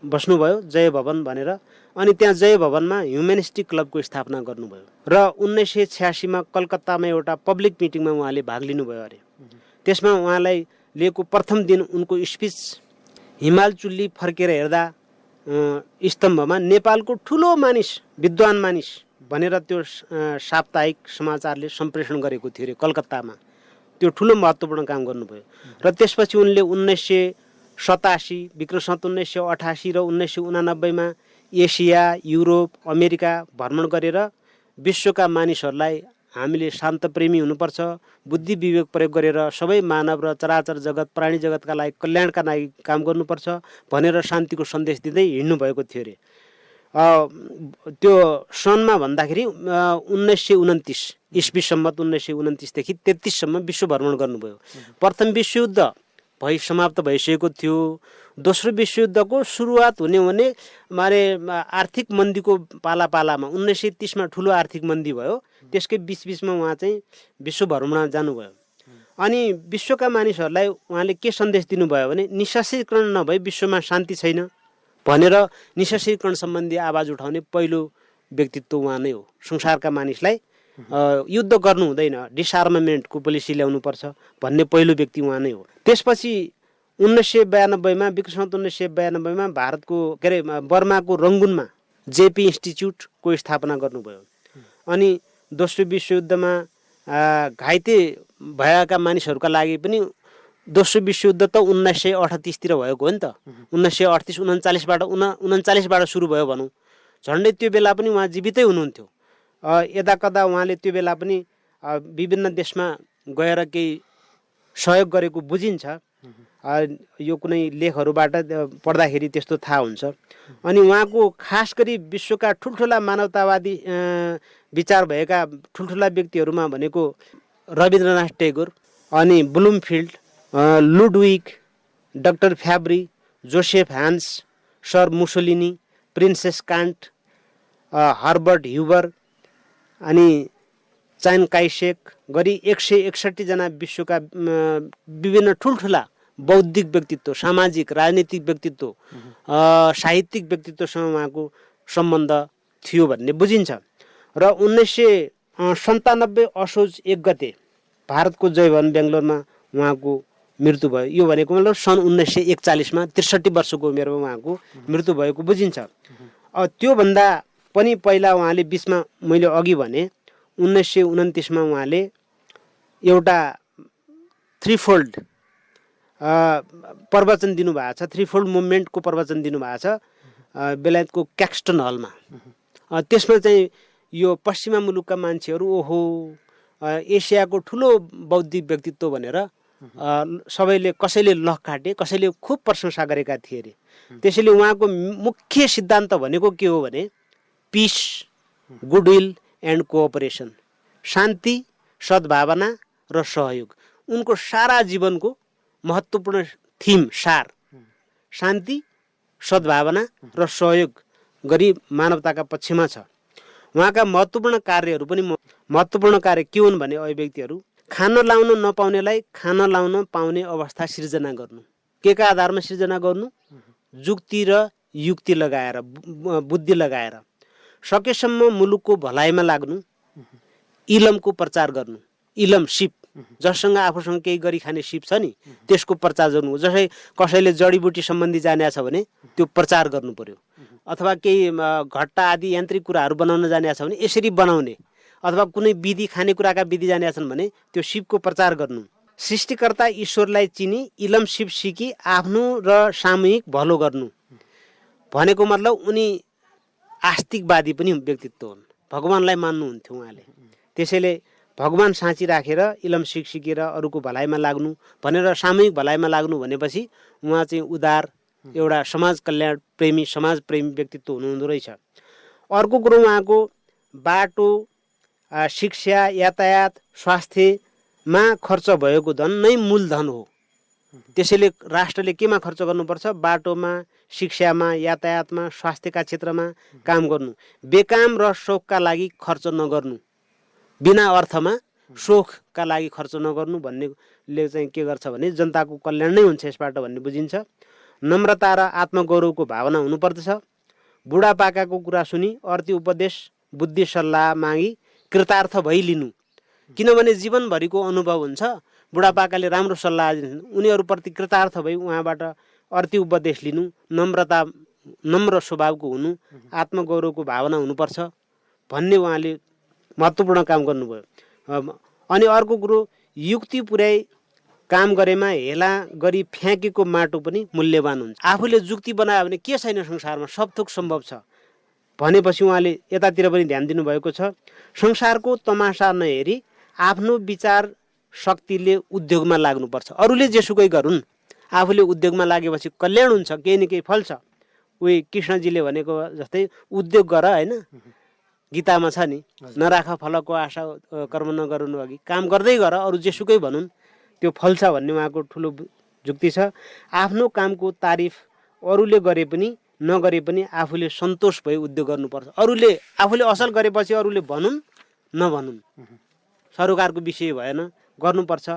[SPEAKER 2] बस्नुभयो, जय भवन भनेर। अनि त्यहाँ जय भवनमा ह्युमेनिस्टिक क्लबको स्थापना गर्नुभयो र 1986मा कलकत्तामा एउटा पब्लिक मिटिङमा उहाँले भाग लिनुभयो अरे। त्यसमा उहाँलाई लिएको प्रथम दिन उनको स्पिच हिमाल चुल्ली फर्केर हेर्दा स्तम्भमा नेपालको ठुलो मानिस, विद्वान मानिस भनेर त्यो साप्ताहिक समाचारले सम्प्रेषण गरेको थियो अरे कलकत्तामा। त्यो ठुलो महत्त्वपूर्ण काम गर्नुभयो। र त्यसपछि उनले 1987, विक्रम सम्वत 1988 र 1989मा एसिया, युरोप, अमेरिका भ्रमण गरेर विश्वका मानिसहरूलाई हामीले शान्तप्रेमी हुनुपर्छ, बुद्धि विवेक प्रयोग गरेर सबै मानव र चराचर जगत, प्राणी जगतका लागि कल्याणका लागि काम गर्नुपर्छ भनेर शान्तिको सन्देश दिँदै हिँड्नु भएको थियो अरे। त्यो सनमा भन्दाखेरि 1929 इस्वी सम्मत 1929 देखि 33सम्म विश्व भ्रमण गर्नुभयो। प्रथम विश्वयुद्ध समाप्त भइसकेको थियो। दोस्रो विश्वयुद्धको सुरुवात हुने मारे आर्थिक मन्दीको पालामा 1930मा ठुलो आर्थिक मन्दी भयो। त्यसकै बिचबिचमा उहाँ चाहिँ विश्व भ्रमणमा जानुभयो। अनि विश्वका मानिसहरूलाई उहाँले के सन्देश दिनुभयो भने निःशस्त्रीकरण नभई विश्वमा शान्ति छैन भनेर निःशस्त्रीकरण सम्बन्धी आवाज उठाउने पहिलो व्यक्तित्व उहाँ नै हो। संसारका मानिसलाई युद्ध गर्नु हुँदैन, डिसआर्मामेन्टको पोलिसी ल्याउनुपर्छ भन्ने पहिलो व्यक्ति उहाँ नै हो। त्यसपछि 1992मा विक्रम सम्वत 1992मा भारतको बर्माको रङ्गुनमा जेपी इन्स्टिच्युटको स्थापना गर्नुभयो। अनि दोस्रो विश्वयुद्धमा घाइते भएका मानिसहरूका लागि पनि दोस्रो विश्वयुद्ध त 1938तिर भएको हो नि त। 1938-39बाट 39बाट सुरु भयो भनौँ। झन्डै त्यो बेला पनि उहाँ जीवितै हुनुहुन्थ्यो। यदा कदा उहाँले त्यो बेला पनि विभिन्न देशमा गएर केही सहयोग गरेको बुझिन्छ। यो कुनै लेखहरूबाट पढ्दाखेरि त्यस्तो थाहा हुन्छ। अनि उहाँको खास गरी विश्वका ठुल्ठुला मानवतावादी विचार भएका ठुल्ठुला व्यक्तिहरूमा भनेको रविन्द्रनाथ टेगोर, अनि Bloomfield, Ludwig, doctor Fabri, Joseph Hans, sir Mussolini, princess Kant, Herbert Huber, अनि चान काइसेक गरी 161 जना विश्वका विभिन्न ठुल्ठुला बौद्धिक व्यक्तित्व, सामाजिक राजनीतिक व्यक्तित्व, साहित्यिक व्यक्तित्वसँग उहाँको सम्बन्ध थियो भन्ने बुझिन्छ। र 1997 असोज 1 गते भारतको जयभवन बेङ्गलोरमा उहाँको मृत्यु भयो। यो भनेको मतलब सन् 1941मा 63 वर्षको उमेरमा उहाँको मृत्यु भएको बुझिन्छ। त्योभन्दा पनि पहिला उहाँले बिचमा मैले अघि भने 1929मा उहाँले एउटा थ्रीफोल्ड प्रवचन दिनुभएको छ, थ्रीफोल्ड मुभमेन्टको प्रवचन दिनुभएको छ बेलायतको क्याक्स्टन हलमा। त्यसमा चाहिँ यो पश्चिमा मुलुकका मान्छेहरू ओहो एसियाको ठुलो बौद्धिक व्यक्तित्व भनेर सबैले कसैले लख काटे, कसैले खुब प्रशंसा गरेका थिए अरे। त्यसैले उहाँको मुख्य सिद्धान्त भनेको के हो भने पिस, गुडविल एन्ड कोअपरेसन, शान्ति, सद्भावना र सहयोग। उनको सारा जीवनको महत्त्वपूर्ण थिम सार शान्ति, सद्भावना र सहयोग गरी मानवताका पक्षमा छ। उहाँका महत्त्वपूर्ण कार्यहरू पनि महत्त्वपूर्ण कार्य के हुन् भने अभिव्यक्तिहरू खान लाउन नपाउनेलाई खान लाउन पाउने अवस्था सिर्जना गर्नु। के का आधारमा सिर्जना गर्नु? जुक्ति र युक्ति लगाएर, बुद्धि लगाएर। सकेसम्म मुलुकको भलाइमा लाग्नु, इलमको प्रचार गर्नु। इलम सिप, जससँग आफूसँग केही गरी खाने सिप छ नि त्यसको प्रचार गर्नु। जसै कसैले जडीबुटी सम्बन्धी जाने छ भने त्यो प्रचार गर्नु पर्यो। अथवा केही घट्टा आदि यान्त्रिक कुराहरू बनाउन जाने छ भने यसरी बनाउने, अथवा कुनै विधि खानेकुराका विधि जाने छन् भने त्यो सिपको प्रचार गर्नु। सृष्टिकर्ता ईश्वरलाई चिनी इलम सिप सिकी आफ्नो र सामूहिक भलो गर्नु भनेको मतलब उनी आस्तिकवादी पनि व्यक्तित्व हुन्। भगवानलाई मान्नुहुन्थ्यो उहाँले। त्यसैले भगवान साँची राखेर इलम सिप सिकेर अरूको भलाइमा लाग्नु भनेर सामूहिक भलाइमा लाग्नु भनेपछि उहाँ चाहिँ उदार एउटा समाज कल्याण प्रेमी, समाज प्रेमी व्यक्तित्व हुनुहुँदो रहेछ। अर्को कुरो उहाँको बाटो, शिक्षा, यातायात, स्वास्थ्यमा खर्च भएको धन नै मूलधन हो। त्यसैले राष्ट्रले केमा खर्च गर्नुपर्छ? बाटोमा, शिक्षामा, यातायातमा, स्वास्थ्यका क्षेत्रमा काम गर्नु। बेकाम र शोखका लागि खर्च नगर्नु, बिना अर्थमा शोखका लागि खर्च नगर्नु भन्नेले चाहिँ के गर्छ भने जनताको कल्याण नै हुन्छ यसबाट भन्ने बुझिन्छ। नम्रता र आत्मगौरवको भावना हुनुपर्दछ। बुढापाकाको कुरा सुनि अर्थी उपदेश, बुद्धि सल्लाह मागी कृतार्थ भइलिनु। किनभने जीवनभरिको अनुभव हुन्छ, बुढापाकाले राम्रो सल्लाह दिन्छन्, उनीहरूप्रति कृतार्थ भई उहाँबाट अर्थी उपदेश लिनु, नम्र स्वभावको हुनु, आत्मगौरवको भावना हुनुपर्छ भन्ने उहाँले महत्त्वपूर्ण काम गर्नुभयो। अनि अर्को कुरो युक्ति पुर्याई काम गरेमा हेला गरी फ्याँकेको माटो पनि मूल्यवान हुन्छ। आफूले जुक्ति बनायो भने के छैन संसारमा, सब थोक सम्भव छ भनेपछि उहाँले यतातिर पनि ध्यान दिनुभएको छ। संसारको तमासा नहेरी आफ्नो विचार शक्तिले उद्योगमा लाग्नुपर्छ। अरूले जेसुकै गरून्, आफूले उद्योगमा लागेपछि कल्याण हुन्छ, केही न केही फल्छ। उही कृष्णजीले भनेको जस्तै उद्योग गर, होइन? गीतामा छ नि, नराख फलको आशा कर्म नगर्नु अघि, काम गर्दै गर, अरू जेसुकै भनुन् त्यो फल्छ भन्ने उहाँको ठुलो जुक्ति छ। आफ्नो कामको तारिफ अरूले गरे पनि नगरे पनि आफूले सन्तोष भई उद्योग गर्नुपर्छ। आफूले असल गरेपछि अरूले भनुन् नभनुन्, सरोकारको विषय भएन, गर्नुपर्छ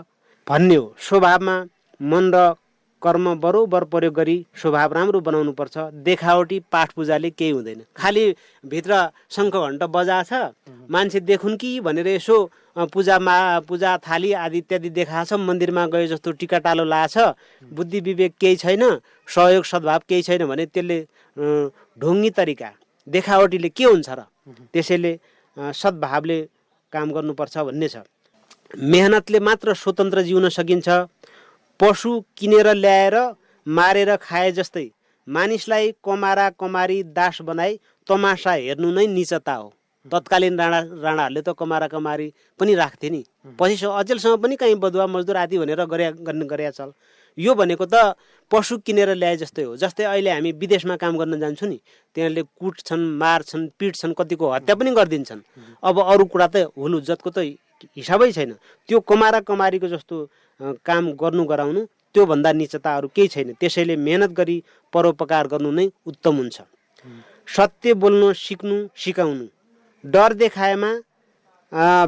[SPEAKER 2] भन्ने हो। स्वभावमा मन र कर्म बरोबर प्रयोग गरी स्वभाव राम्रो बनाउनु पर्छ। देखावटी पाठ पूजाले केही हुँदैन। खालि भित्र शङ्ख घण्ट बजा छ, मान्छे देखुन् कि भनेर यसो पूजा थाली आदि इत्यादि देखाएको छ, मन्दिरमा गए जस्तो टिका टालो लाछ, बुद्धि विवेक केही छैन, सहयोग सद्भाव केही छैन भने त्यसले ढोङ्गी तरिका, देखावटीले के हुन्छ र? त्यसैले सद्भावले काम गर्नुपर्छ भन्ने छ। मेहनतले मात्र स्वतन्त्र जिउन सकिन्छ। पशु किनेर ल्याएर मारेर खाए जस्तै मानिसलाई कमारा कमारी दास बनाई तमासा हेर्नु नै निचता हो। तत्कालीन राणाहरूले त कमारा कमारी पनि राख्थे नि, पछि अचेलसम्म पनि कहीँ बदुवा मजदुर आदि भनेर गरे चल। यो भनेको त पशु किनेर ल्याए जस्तै हो। जस्तै अहिले हामी विदेशमा काम गर्न जान्छौँ नि, तिनीहरूले कुट्छन्, मार्छन्, पिट्छन्, कतिको हत्या पनि गरिदिन्छन्। अब अरू कुरा त हुलु जतको त हिसाबै छैन। त्यो कमारा कमारीको जस्तो काम गराउनु त्योभन्दा निचता अरू केही छैन। त्यसैले मेहनत गरी परोपकार गर्नु नै उत्तम हुन्छ। सत्य बोल्नु सिक्नु सिकाउनु। डर देखाएमा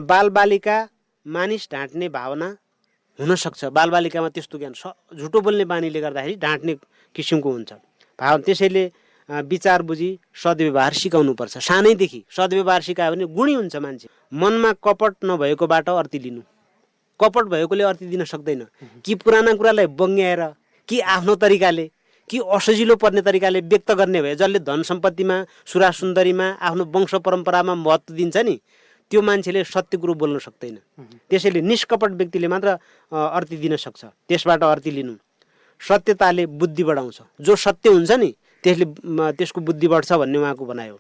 [SPEAKER 2] बालबालिका मानिस ढाँट्ने भावना हुनसक्छ। बालबालिकामा त्यस्तो ज्ञान झुटो बोल्ने बानीले गर्दाखेरि ढाँट्ने किसिमको हुन्छ भाव। त्यसैले विचार बुझी सद्व्यवहार सिकाउनुपर्छ। सानैदेखि सद्व्यवहार सिकायो भने गुणी हुन्छ मान्छे। मनमा कपट नभएको बाटो अर्ती लिनु। कपट भएकोले अर्ती दिन सक्दैन। कि पुराना कुरालाई बङ्ग्याएर, कि आफ्नो तरिकाले, कि असजिलो पर्ने तरिकाले व्यक्त गर्ने भए, जसले धन सम्पत्तिमा, सुरा सुन्दरीमा, आफ्नो वंश परम्परामा महत्त्व दिन्छ नि, त्यो मान्छेले सत्य कुरो बोल्न सक्दैन। त्यसैले निष्कपट व्यक्तिले मात्र अर्ती दिन सक्छ। त्यसबाट अर्ती लिनु। सत्यताले बुद्धि बढाउँछ। जो सत्य हुन्छ नि त्यसको बुद्धि बढ्छ भन्ने उहाँको भनाइ हो।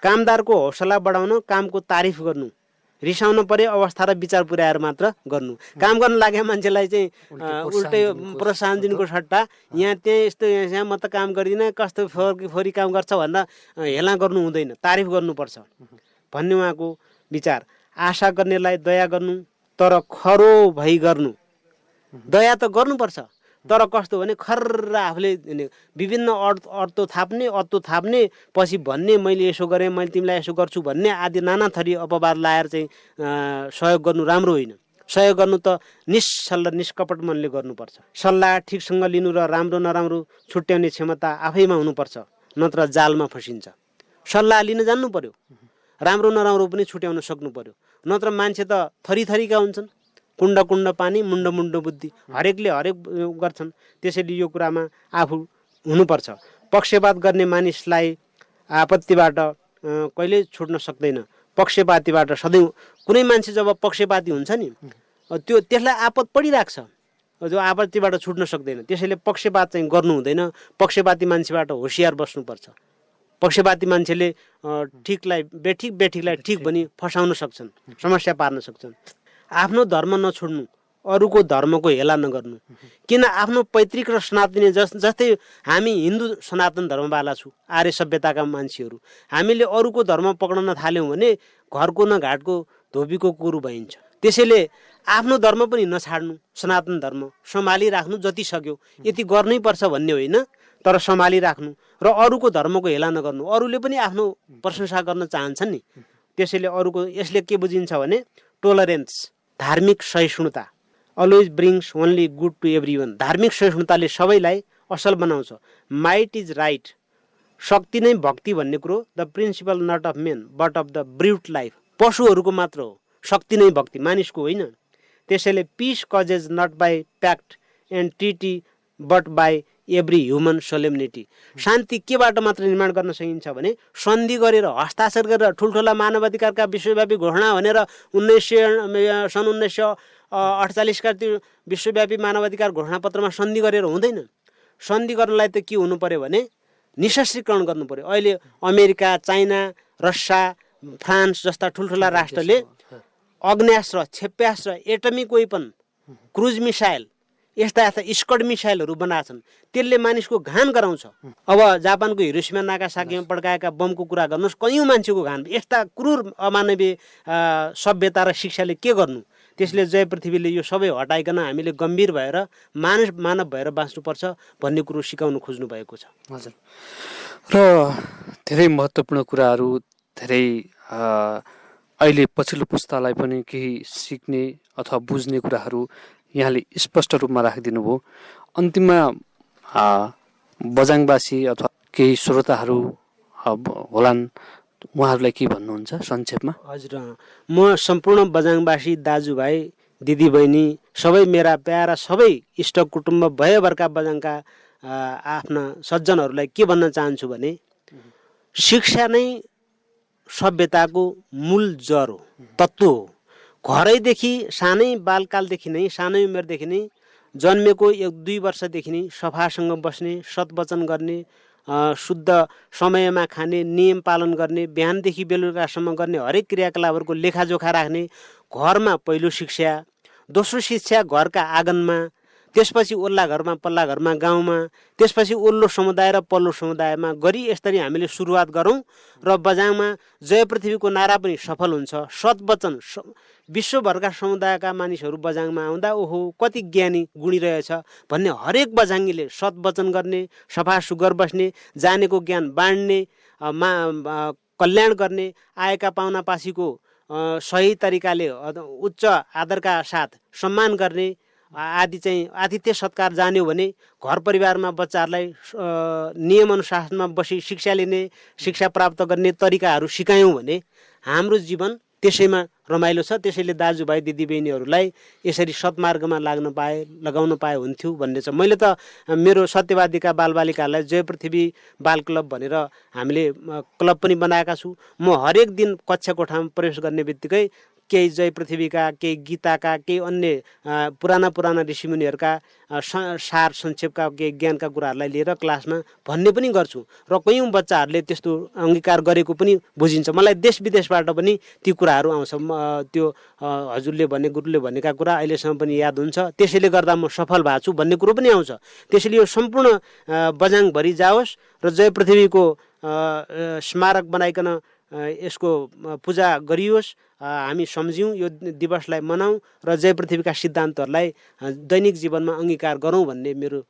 [SPEAKER 2] कामदारको हौसला बढाउन कामको तारिफ गर्नु। रिसाउन परे अवस्था र विचार पुर्याएर मात्र गर्नु। काम गर्न लागेको मान्छेलाई चाहिँ उल्टै प्रोत्साहन दिनुको सट्टा यहाँ त्यहाँ यस्तो यहाँ म त काम गर्दिनँ, कस्तो फोरी काम गर्छ भनेर हेला गर्नु हुँदैन। तारिफ गर्नुपर्छ भन्ने उहाँको विचार। आशा गर्नेलाई दया गर्नु, तर खरो भई गर्नु। दया त गर्नुपर्छ, तर कस्तो भने खर्र आफूले विभिन्न अत्तो थाप्ने पछि भन्ने मैले यसो गरेँ, मैले तिमीलाई यसो गर्छु भन्ने आदि नाना थरी अपवाद लाएर चाहिँ सहयोग गर्नु राम्रो होइन। सहयोग गर्नु त निश्चल र निष्कपट मनले गर्नुपर्छ। सल्लाह ठिकसँग लिनु र राम्रो नराम्रो छुट्याउने क्षमता आफैमा हुनुपर्छ, नत्र जालमा फसिन्छ। सल्लाह लिन जान्नु पर्यो, राम्रो नराम्रो पनि छुट्याउन सक्नु पर्यो, नत्र मान्छे त थरी थरीका हुन्छन्। कुण्ड कुण्ड पानी, मुण्ड मुण्ड बुद्धि, हरेकले हरेक गर्छन्। त्यसैले यो कुरामा आफू हुनुपर्छ। पक्षपात गर्ने मानिसलाई आपत्तिबाट कहिले छुट्न सक्दैन। पक्षपातीबाट सधैँ कुनै मान्छे जब पक्षपाती हुन्छ नि त्यसलाई आपत पडिराख्छ, त्यो आपत्तिबाट छुट्न सक्दैन। त्यसैले पक्षपात चाहिँ गर्नु हुँदैन। पक्षपाती मान्छेबाट होसियार बस्नुपर्छ। पक्षपाती मान्छेले ठिकलाई बेठिक, बेठिकलाई ठिक भनी फसाउन सक्छन्, समस्या पार्न सक्छन्। आफ्नो धर्म नछोड्नु, अरूको धर्मको हेला नगर्नु। किन आफ्नो पैतृक र सनातनी जस्तै हामी हिन्दू सनातन धर्मवाला छु, आर्य सभ्यताका मान्छेहरू, हामीले अरूको धर्म पक्डन थाल्यौँ भने घरको न घाटको धोबीको कुरो भइन्छ। त्यसैले आफ्नो धर्म पनि नछाड्नु, सनातन धर्म सम्हालिराख्नु जति सक्यो। यति गर्नै पर्छ भन्ने होइन, तर सम्हालिराख्नु र अरूको धर्मको हेला नगर्नु। अरूले पनि आफ्नो प्रशंसा गर्न चाहन्छन् नि, त्यसैले अरूको यसले के बुझिन्छ भने टोलरेन्स, धार्मिक सहिष्णुता। Always brings only good to everyone. धार्मिक सहिष्णुताले सबैलाई असल बनाउँछ। Might is right. शक्ति नै भक्ति भन्ने कुरो the principle not of man but of the brute life. पशुहरूको मात्र हो शक्ति नै भक्ति, मानिसको होइन। त्यसैले peace causes not by pact and treaty but by every human solemnity. शान्ति केबाट मात्र निर्माण गर्न सकिन्छ भने सन्धि गरेर, हस्ताक्षर गरेर, ठुल्ठुला मानवाधिकारका विश्वव्यापी घोषणा भनेर सन् 1948 का त्यो विश्वव्यापी मानवाधिकार घोषणापत्रमा सन्धि गरेर हुँदैन। सन्धि गर्नलाई त के हुनु पर्यो भने निशस्त्रीकरण गर्नु पर्यो। अहिले अमेरिका, चाइना, रसिया, फ्रान्स जस्ता ठुल्ठुला राष्ट्रले अग्न्यास्त्र, क्षेप्यास्त्र, एटमिक वेपन, क्रुज मिसाइल, यस्ता स्कड मिसाइलहरू बनाएछन्। त्यसले मानिसको घान गराउँछ। अब जापानको हिरोसिमा नागासाकीमा पड्काएका बमको कुरा गर्नुहोस्, कयौँ मान्छेको घान। यस्ता क्रूर अमानवीय सभ्यता र शिक्षाले के गर्नु? त्यसले जय पृथ्वीले यो सबै हटाइकन हामीले गम्भीर भएर मानव भएर बाँच्नुपर्छ भन्ने कुरो सिकाउनु खोज्नु भएको छ।
[SPEAKER 1] हजुर, र धेरै महत्त्वपूर्ण कुराहरू, धेरै अहिले पछिल्लो पुस्तालाई पनि केही सिक्ने अथवा बुझ्ने कुराहरू यहाँले स्पष्ट रूपमा राखिदिनु भयो। अन्तिममा बझाङवासी अथवा केही श्रोताहरू होलान्, उहाँहरूलाई के भन्नुहुन्छ संक्षेपमा?
[SPEAKER 2] हजुर, म सम्पूर्ण बझाङवासी दाजुभाइ दिदीबहिनी सबै मेरा प्यारा सबै इष्ट कुटुम्ब भयभरका बझाङका आफ्ना सज्जनहरूलाई के भन्न चाहन्छु भने शिक्षा नै सभ्यताको मूल जर हो, तत्त्व हो। घरैदेखि सानै बालकालदेखि नै, सानै उमेरदेखि नै जन्मेको 1-2 वर्षदेखि नै सफासँग बस्ने, सद्वचन गर्ने, शुद्ध समयमा खाने, नियम पालन गर्ने, बिहानदेखि बेलुकासम्म गर्ने हरेक क्रियाकलापहरूको लेखाजोखा राख्ने घरमा पहिलो शिक्षा। दोस्रो शिक्षा घरका आँगनमा, त्यसपछि ओल्ला घरमा, पल्ला घरमा, गाउँमा, त्यसपछि ओल्लो समुदाय र पल्लो समुदायमा गरी यसरी हामीले सुरुवात गरौँ र बझाङमा जय पृथ्वीको नारा पनि सफल हुन्छ। सद्वचन विश्वभरका समुदायका मानिसहरू बझाङमा आउँदा ओहो कति ज्ञानी गुणी रहेछ भन्ने हरेक बझाङ्गीले सद्वचन गर्ने, सफा सुग्घर बस्ने, जानेको ज्ञान बाँड्ने, कल्याण गर्ने, आएका पाहुनापासीको सही तरिकाले उच्च आदरका साथ सम्मान गर्ने आदि चाहिँ आतिथ्य सत्कार जान्यो भने घर परिवारमा बच्चाहरूलाई नियम अनुशासनमा बसी शिक्षा लिने, शिक्षा प्राप्त गर्ने तरिकाहरू सिकायौँ भने हाम्रो जीवन त्यसैमा रमाइलो छ। त्यसैले दाजुभाइ दिदीबहिनीहरूलाई यसरी सत्मार्गमा लगाउन पाए हुन्थ्यो भन्ने छ। मैले त मेरो सत्यवादीका बालबालिकाहरूलाई जय पृथ्वी बाल क्लब भनेर हामीले क्लब पनि बनाएका छु। म हरेक दिन कक्षा कोठामा प्रवेश गर्ने बित्तिकै केही जय पृथ्वीका, केही गीताका, केही अन्य पुराना ऋषिमुनिहरूका सार संक्षेपका केही ज्ञानका कुराहरूलाई लिएर क्लासमा भन्ने पनि गर्छु र कयौँ बच्चाहरूले त्यस्तो अङ्गीकार गरेको पनि बुझिन्छ। मलाई देश विदेशबाट पनि ती कुराहरू आउँछ। त्यो हजुरले भने, गुरुले भनेका कुरा अहिलेसम्म पनि याद हुन्छ, त्यसैले गर्दा म सफल भएको छु भन्ने कुरो पनि आउँछ। त्यसैले यो सम्पूर्ण बझाङभरि जाओस् र जय पृथ्वीको स्मारक बनाइकन यसको पूजा गरियोस्, हामी सम्झौँ, यो दिवसलाई मनाउँ र जय पृथ्वीका सिद्धान्तहरूलाई दैनिक जीवनमा अङ्गीकार गरौँ भन्ने मेरो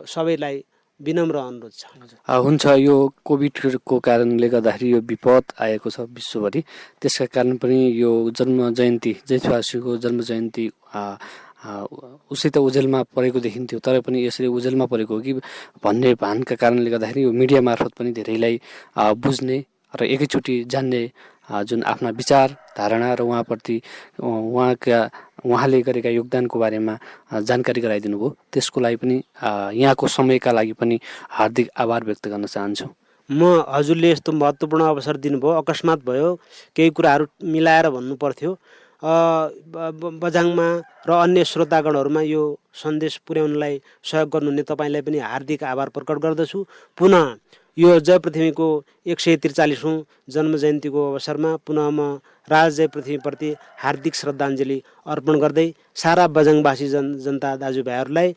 [SPEAKER 2] सबैलाई विनम्र अनुरोध छ।
[SPEAKER 1] हुन्छ, यो कोभिडको कारणले गर्दाखेरि यो विपद आएको छ विश्वभरि, त्यसका कारण पनि यो जन्म जयन्ती, जयथवासीको जन्म जयन्ती उसै त उजेलमा परेको देखिन्थ्यो, तर पनि यसरी उजेलमा परेको हो कि भन्ने भानका कारणले गर्दाखेरि यो मिडिया मार्फत पनि धेरैलाई बुझ्ने र एकैचोटि जान्ने जुन आफ्ना विचार धारणा र उहाँप्रति उहाँले गरेका योगदानको बारेमा जानकारी गराइदिनु भयो, त्यसको लागि पनि यहाँको समयका लागि पनि हार्दिक आभार व्यक्त गर्न चाहन्छु।
[SPEAKER 2] म हजुरले यस्तो महत्त्वपूर्ण अवसर दिनुभयो, अकस्मात भयो, केही कुराहरू मिलाएर भन्नु पर्थ्यो। बझाङमा र अन्य श्रोतागणहरूमा यो सन्देश पुर्याउनलाई सहयोग गर्नुहुने तपाईँलाई पनि हार्दिक आभार प्रकट गर्दछु। पुनः यो जय पृथ्वीको 143औं जन्म जयन्तीको अवसरमा पुनः म राज जय पृथ्वीप्रति हार्दिक श्रद्धाञ्जली अर्पण गर्दै सारा बझाङवासी जनता दाजुभाइहरूलाई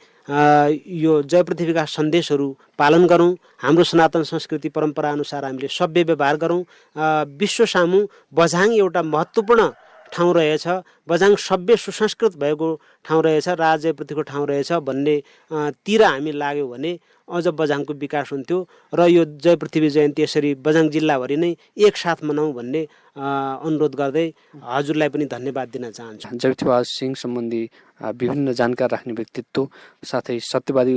[SPEAKER 2] यो जय पृथ्वीका सन्देशहरू पालन गरौँ, हाम्रो सनातन संस्कृति परम्परा अनुसार हामीले सभ्य व्यवहार गरौँ। विश्व सामु बझाङ एउटा महत्त्वपूर्ण ठाउँ रहेछ, बझाङ सभ्य सुसंस्कृत भएको ठाउँ रहेछ, राज जय पृथ्वीको ठाउँ रहेछ भन्ने तिर हामी लाग्यौँ भने अझ बझाङको विकास हुन्थ्यो र यो जय पृथ्वी जयन्ती यसरी बझाङ जिल्लाभरि नै एकसाथ मनाउँ भन्ने अनुरोध गर्दै हजुरलाई पनि धन्यवाद दिन चाहन्छु।
[SPEAKER 1] जयथवा सिंह सम्बन्धी विभिन्न जानकार राख्ने व्यक्तित्व साथै सत्यवादी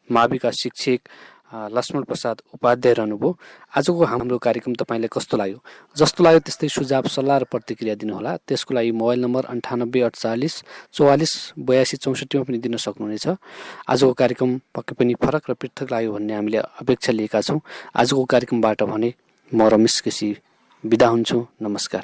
[SPEAKER 1] माविका शिक्षक लक्ष्मण प्रसाद उपाध्याय रहनुभयो। आजको हाम्रो कार्यक्रम तपाईँलाई कस्तो लाग्यो? जस्तो लाग्यो त्यस्तै सुझाव सल्लाह र प्रतिक्रिया दिनुहोला। त्यसको लागि मोबाइल नम्बर 9848 44 82 64 पनि दिन सक्नुहुनेछ। आजको कार्यक्रम पक्कै पनि फरक र पृथक लाग्यो भन्ने हामीले अपेक्षा लिएका छौँ। आजको कार्यक्रमबाट भने म रमेश केसी बिदा हुन्छु। नमस्कार।